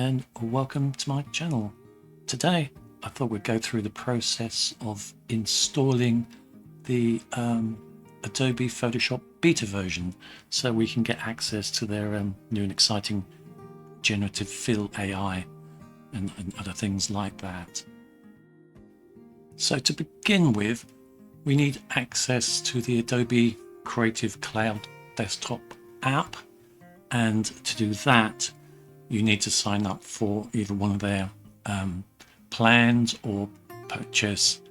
and welcome to my channel. Today I thought we'd go through the process of installing the Adobe Photoshop beta version so we can get access to their new and exciting Generative Fill AI and other things like that. So to begin with, we need access to the Adobe Creative Cloud desktop app, and to do that you need to sign up for either one of their plans or purchase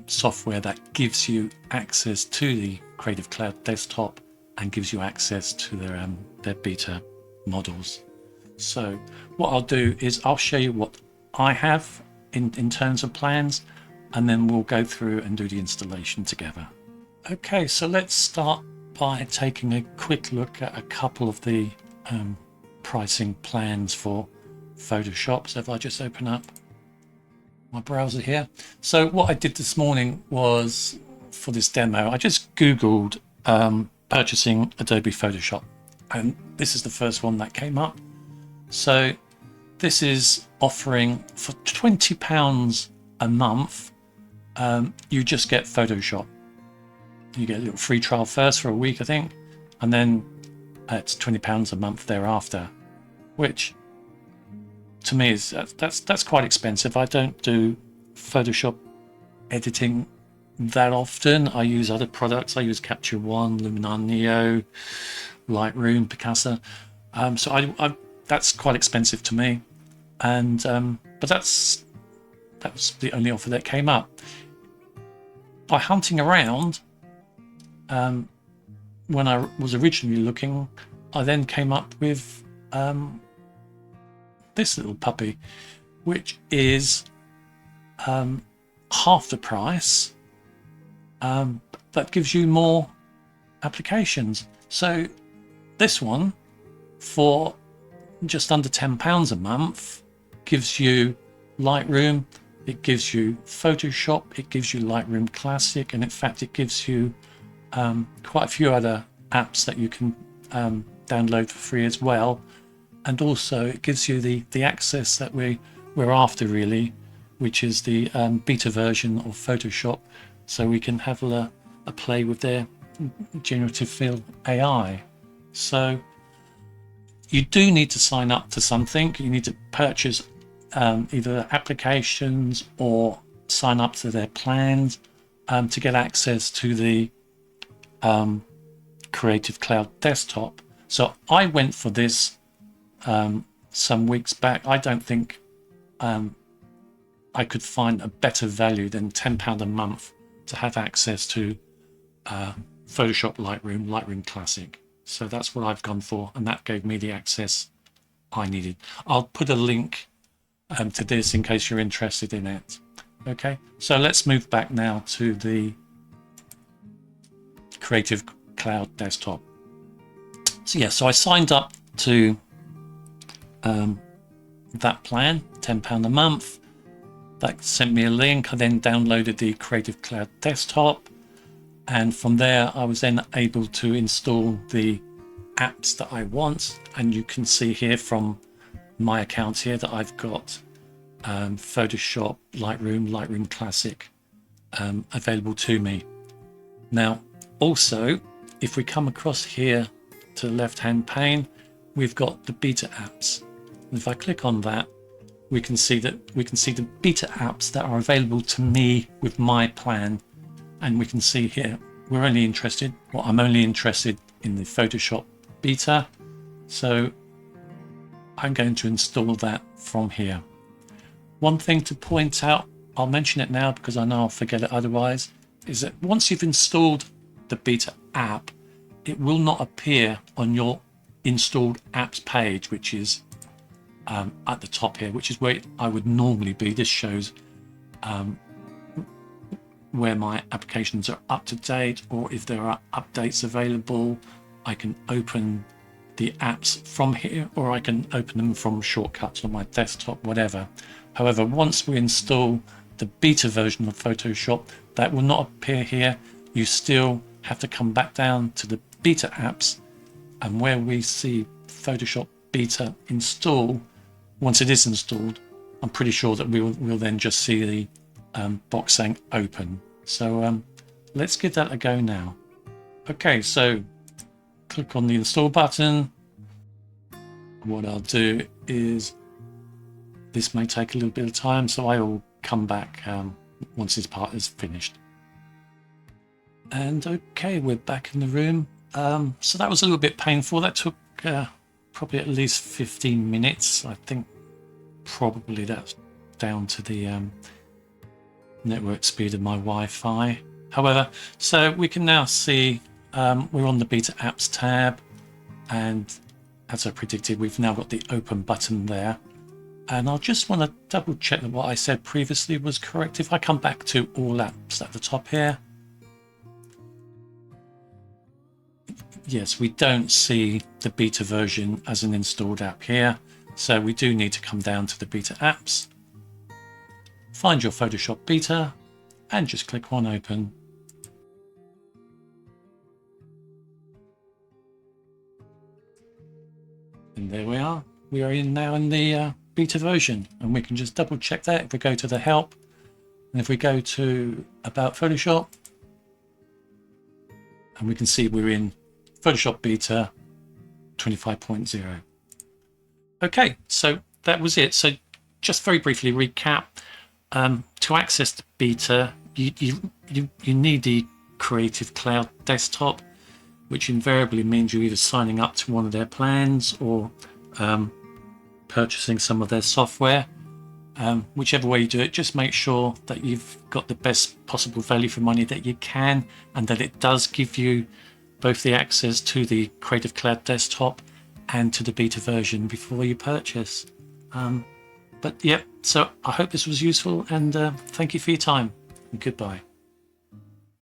software that gives you access to the Creative Cloud desktop and gives you access to their beta models. So what I'll do is I'll show you what I have in terms of plans, and then we'll go through and do the installation together. Okay, so let's start by taking a quick look at a couple of the pricing plans for Photoshop. So if I just open up my browser here. So what I did this morning was, for this demo, I just Googled purchasing Adobe Photoshop, and this is the first one that came up. So this is offering for £20 a month, you just get Photoshop. You get a little free trial first for a week, I think, and then it's £20 a month thereafter, which to me is that's quite expensive. I don't do Photoshop editing that often. I use other products. I use Capture One, Luminar Neo, Lightroom, Picasa. So I that's quite expensive to me, and but that was the only offer that came up. By hunting around, when I was originally looking, I then came up with this little puppy, which is half the price, that gives you more applications. So this one, for just under £10 a month, gives you Lightroom, it gives you Photoshop, it gives you Lightroom Classic, and in fact it gives you quite a few other apps that you can download for free as well. And also it gives you the access that we're after, really, which is the beta version of Photoshop, so we can have a play with their Generative Fill AI. So you do need to sign up to something. You need to purchase either applications or sign up to their plans to get access to the Creative Cloud desktop. So I went for this some weeks back. I don't think I could find a better value than £10 a month to have access to Photoshop, Lightroom Classic. So that's what I've gone for, and that gave me the access I needed. I'll put a link to this in case you're interested in it. Okay, so let's move back now to the Creative Cloud desktop. So yeah, so I signed up to that plan, £10 a month. That sent me a link. I then downloaded the Creative Cloud desktop, and from there I was then able to install the apps that I want. And you can see here from my account here that I've got Photoshop, Lightroom Classic available to me. Now also, if we come across here to the left hand pane, we've got the beta apps. And if I click on that, we can see the beta apps that are available to me with my plan. And we can see here I'm only interested in the Photoshop beta, so I'm going to install that from here. One thing to point out, I'll mention it now because I know I'll forget it otherwise, is that once you've installed the beta app, it will not appear on your installed apps page, which is at the top here, which is where I would normally be. This shows where my applications are up to date, or if there are updates available. I can open the apps from here, or I can open them from shortcuts on my desktop, whatever. However, once we install the beta version of Photoshop, that will not appear here. You still have to come back down to the beta apps, and where we see Photoshop beta install, once it is installed, I'm pretty sure that we'll then just see the box saying open. So let's give that a go now. Okay, so click on the install button. What I'll do is, this may take a little bit of time, so I will come back once this part is finished. And okay, we're back in the room. So that was a little bit painful. That took probably at least 15 minutes. I think probably that's down to the network speed of my Wi-Fi. However, so we can now see we're on the Beta Apps tab, and as I predicted, we've now got the open button there. And I'll just want to double check that what I said previously was correct. If I come back to all apps at the top here, yes, we don't see the beta version as an installed app here. So we do need to come down to the Beta Apps, find your Photoshop Beta, and just click on Open. And there we are. We are now in the beta version, and we can just double check that if we go to the help, and if we go to About Photoshop, and we can see we're in Photoshop Beta 25.0. Okay, so that was it. So just very briefly recap. To access the beta, you need the Creative Cloud desktop, which invariably means you're either signing up to one of their plans or purchasing some of their software. Whichever way you do it, just make sure that you've got the best possible value for money that you can, and that it does give you both the access to the Creative Cloud desktop and to the beta version before you purchase. But yeah, so I hope this was useful, and thank you for your time, and goodbye.